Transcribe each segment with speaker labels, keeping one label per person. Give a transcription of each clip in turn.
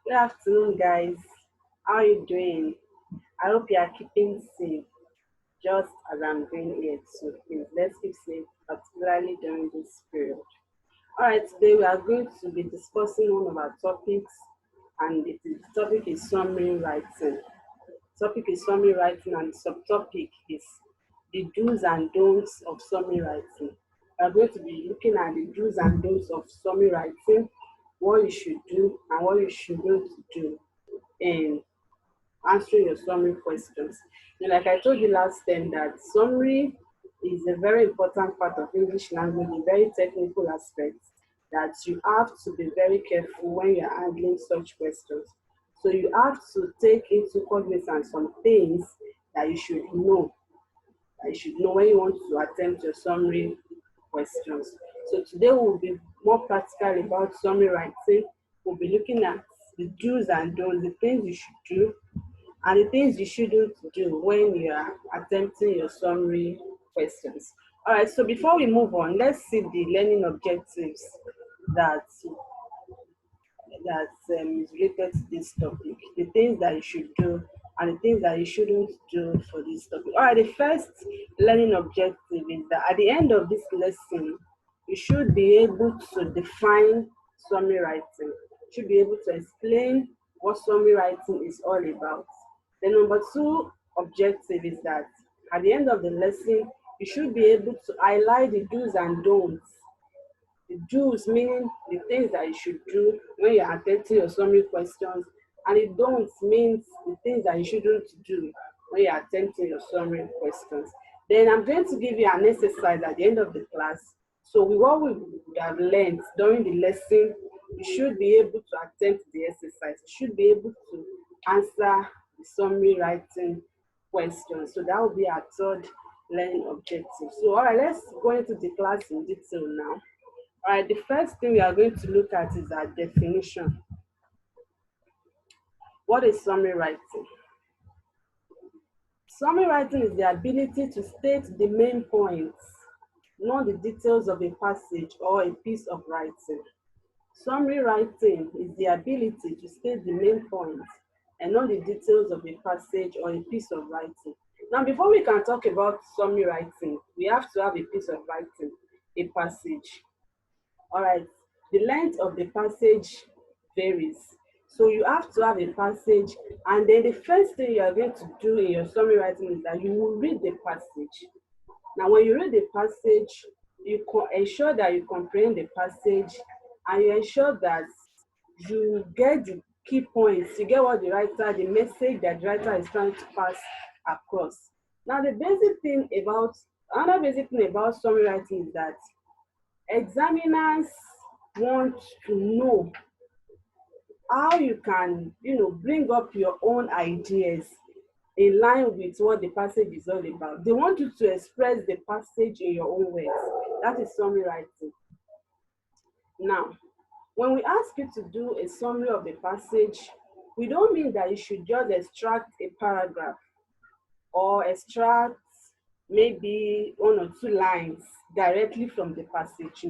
Speaker 1: Good afternoon, guys. How are you doing? I hope you are keeping safe, just as I'm doing here too. Please, let's keep safe, particularly during this period. All right, today we are going to be discussing one of our topics, and the topic is summary writing. Topic is summary writing, and the subtopic is the do's and don'ts of summary writing. We are going to be looking at the do's and don'ts of summary writing, what you should do and what you shouldn't do in answering your summary questions. Like I told you last time, that summary is a very important part of English language, a very technical aspect that you have to be very careful when you're handling such questions. So you have to take into cognizance some things that you should know, when you want to attempt your summary questions. So today we'll be more practical about summary writing. We'll be looking at the do's and don'ts, the things you should do and the things you shouldn't do when you are attempting your summary questions. All right, so before we move on, let's see the learning objectives that is related to this topic, the things that you should do and the things that you shouldn't do for this topic. All right, the first learning objective is that at the end of this lesson, you should be able to define summary writing. You should be able to explain what summary writing is all about. The number two objective is that at the end of the lesson, you should be able to highlight the do's and don'ts. The do's meaning the things that you should do when you're attempting your summary questions, and the don'ts means the things that you shouldn't do when you're attempting your summary questions. Then I'm going to give you an exercise at the end of the class. So with what we have learned during the lesson, you should be able to attempt the exercise. You should be able to answer the summary writing questions. So that will be our third learning objective. So all right, let's go into the class in detail now. All right, the first thing we are going to look at is our definition. What is summary writing? Summary writing is the ability to state the main points, not the details of a passage or a piece of writing. Summary writing is the ability to state the main points and not the details of a passage or a piece of writing. Now, before we can talk about summary writing, we have to have a piece of writing, a passage. All right, the length of the passage varies. So you have to have a passage, and then the first thing you are going to do in your summary writing is that you will read the passage. Now, when you read the passage, you ensure that you comprehend the passage, and you ensure that you get the key points, you get what the message that the writer is trying to pass across. Now, another basic thing about summary writing is that examiners want to know how you can, bring up your own ideas in line with what the passage is all about. They want you to express the passage in your own words. That is summary writing. Now, when we ask you to do a summary of the passage, we don't mean that you should just extract a paragraph or extract maybe one or two lines directly from the passage.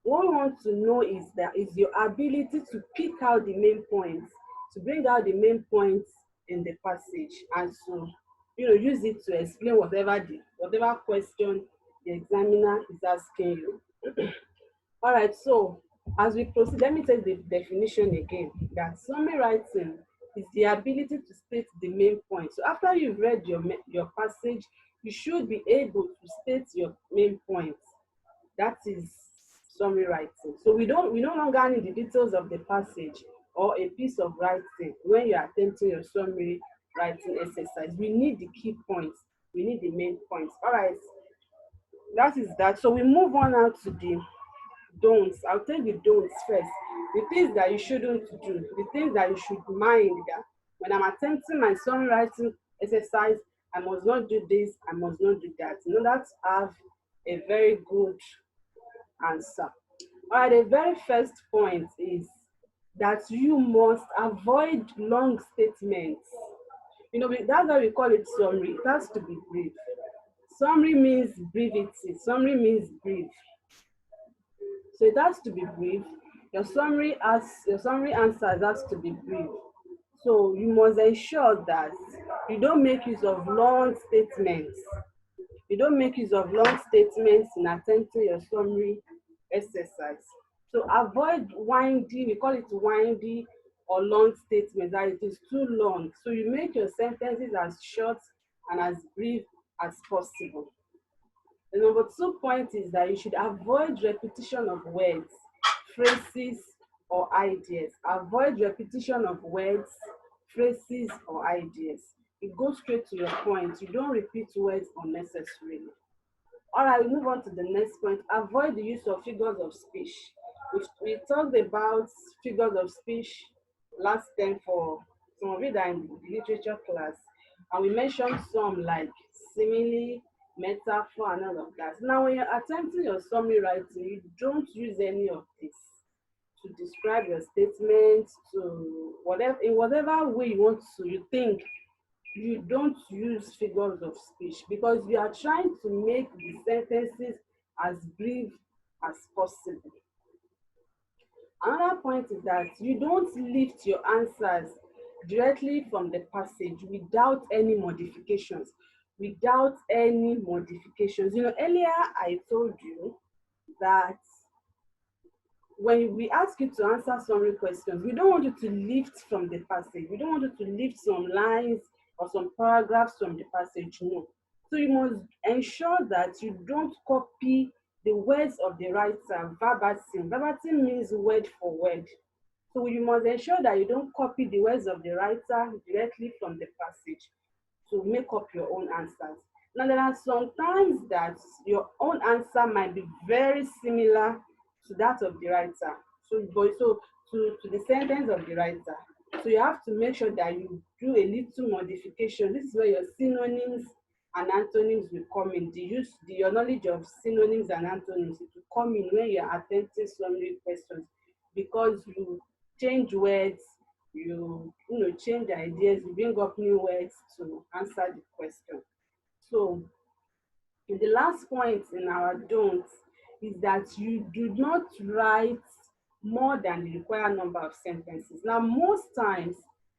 Speaker 1: What we want to know is your ability to pick out the main points, to bring out the main points in the passage, and to use it to explain whatever question the examiner is asking you. All right, so as we proceed, let me take the definition again. That summary writing is the ability to state the main point. So after you've read your passage, you should be able to state your main points. That is summary writing. So we no longer need the details of the passage or a piece of writing when you're attempting your summary writing exercise. We need the key points. We need the main points. All right, that is that. So we move on now to the don'ts. I'll take the don'ts first. The things that you shouldn't do, the things that you should mind, that when I'm attempting my summary writing exercise, I must not do this, I must not do that. That's have a very good answer. All right, the very first point is that you must avoid long statements. That's why we call it summary. It has to be brief. Summary means brevity. Summary means brief. So it has to be brief. Your summary answers has to be brief. So you must ensure that you don't make use of long statements. You don't make use of long statements in attempting your summary exercise. So avoid windy, we call it windy or long statements, that it is too long. So you make your sentences as short and as brief as possible. The number 2 point is that you should avoid repetition of words, phrases, or ideas. Avoid repetition of words, phrases, or ideas. You go straight to your point. You don't repeat words unnecessarily. All right, we move on to the next point. Avoid the use of figures of speech. We talked about figures of speech last time for some of it are in the literature class, and we mentioned some like simile, metaphor, and all of that. Now, when you're attempting your summary writing, you don't use any of this to describe your statement, to whatever in whatever way you want to. You think you don't use figures of speech because you are trying to make the sentences as brief as possible. Another point is that you don't lift your answers directly from the passage without any modifications. Without any modifications. Earlier I told you that when we ask you to answer summary questions, we don't want you to lift from the passage. We don't want you to lift some lines or some paragraphs from the passage. No. So you must ensure that you don't copy the words of the writer verbatim. Verbatim means word for word. So you must ensure that you don't copy the words of the writer directly from the passage to make up your own answers. Now, there are some times that your own answer might be very similar to that of the writer. To the sentence of the writer. So you have to make sure that you do a little modification. This is where your synonyms and antonyms will come in. Your knowledge of synonyms and antonyms will come in when you're attempting summary questions, because you change words, you change ideas, you bring up new words to answer the question. So the last point in our don't is that you do not write more than the required number of sentences. Now, most times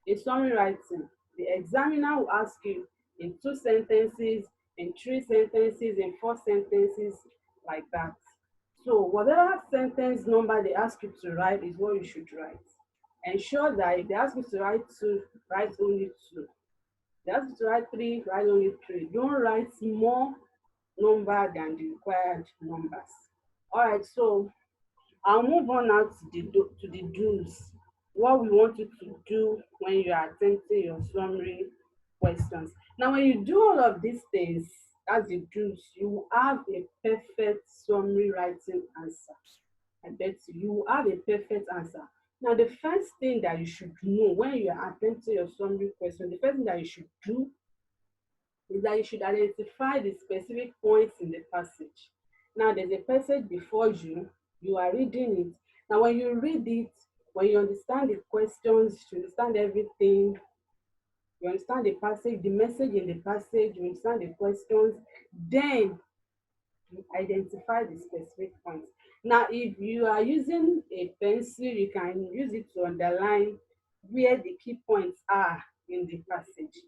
Speaker 1: in summary writing, the examiner will ask you in 2 sentences, in 3 sentences, in 4 sentences, like that. So whatever sentence number they ask you to write is what you should write. Ensure that if they ask you to write 2, write only 2. If they ask you to write 3, write only 3. Don't write more number than the required numbers. All right, so I'll move on now to the do's. What we want you to do when you are attempting your summary questions. Now, when you do all of these things, as the do's, you will have a perfect summary writing answer. I bet you will have a perfect answer. Now, the first thing that you should know when you are attempting your summary question, the first thing that you should do is that you should identify the specific points in the passage. Now, there's a passage before you, you are reading it. Now, when you read it, when you understand the questions, you understand everything, you understand the passage, the message in the passage, you understand the questions, then you identify the specific points. Now, if you are using a pencil, you can use it to underline where the key points are in the passage.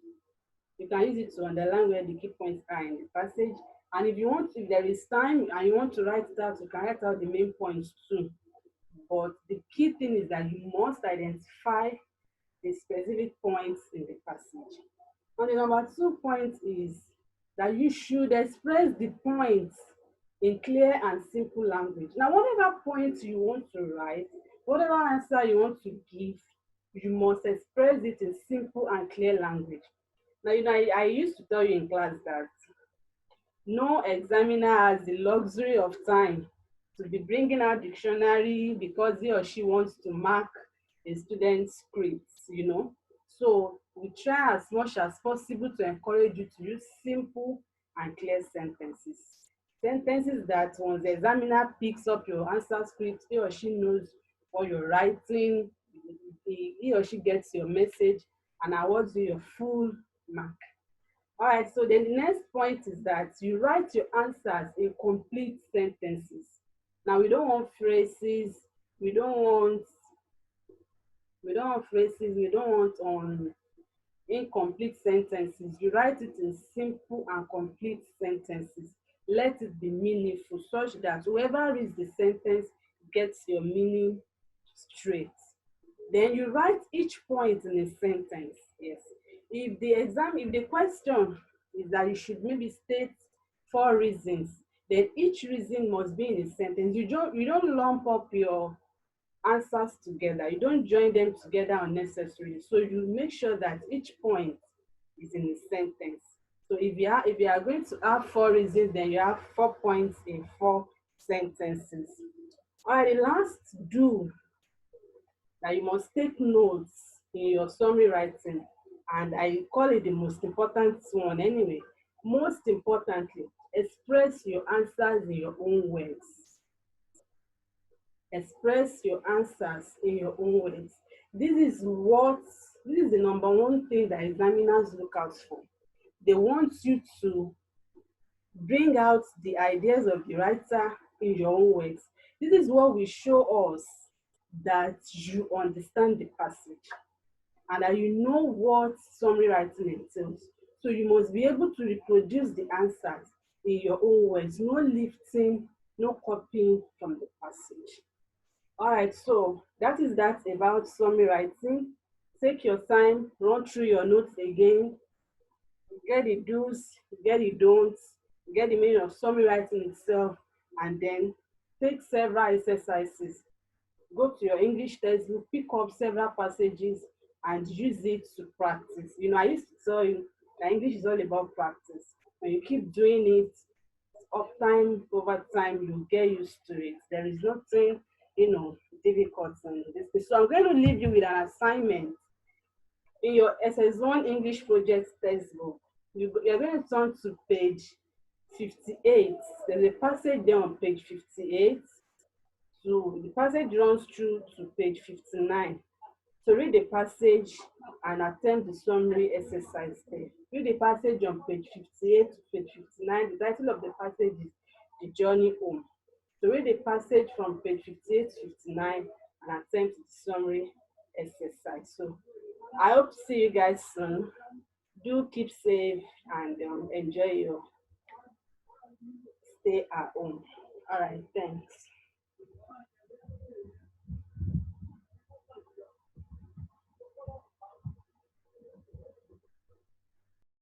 Speaker 1: You can use it to underline where the key points are in the passage. And if there is time and you want to write it out, you can write out the main points too. But the key thing is that you must identify the specific points in the passage. And the number 2 point is that you should express the points in clear and simple language. Now, whatever point you want to write, whatever answer you want to give, you must express it in simple and clear language. Now, I used to tell you in class that no examiner has the luxury of time to be bringing out dictionary because he or she wants to mark a student's scripts. So we try as much as possible to encourage you to use simple and clear sentences. Sentences that once the examiner picks up your answer script, he or she knows what you're writing, he or she gets your message and awards you your full mark. All right, so then the next point is that you write your answers in complete sentences. Now, we don't want phrases, We don't want phrases, we don't want incomplete sentences. You write it in simple and complete sentences. Let it be meaningful such that whoever reads the sentence gets your meaning straight. Then you write each point in a sentence. Yes. If the question is that you should maybe state 4 reasons, then each reason must be in a sentence. You don't lump up your answers together. You don't join them together unnecessarily. So you make sure that each point is in a sentence. So if you are going to have 4 reasons, then you have 4 points in 4 sentences. All right, the last do that you must take notes in your summary writing, and I call it the most important one anyway. Most importantly, express your answers in your own words. Express your answers in your own words. This is what this is the number one thing that examiners look out for. They want you to bring out the ideas of the writer in your own words. This is what will show us that you understand the passage and that you know what summary writing entails. So you must be able to reproduce the answers in your own words, no lifting, no copying from the passage. All right, so that is that about summary writing. Take your time, run through your notes again, get the do's, get the don'ts, get the meaning of summary writing itself, and then take several exercises. Go to your English textbook, pick up several passages, and use it to practice. I used to tell you that English is all about practice. When you keep doing it, over time, you get used to it. There is nothing, difficult in this. So I'm going to leave you with an assignment in your SS1 English project textbook. You're going to turn to page 58. There's a passage there on page 58. So the passage runs through to page 59. So read the passage and attempt the summary exercise there. Read the passage on page 58 to page 59. The title of the passage is The Journey Home. So read the passage from page 58 to 59 and attempt the summary exercise. So I hope to see you guys soon. Do keep safe and enjoy your stay at home. All right, thanks.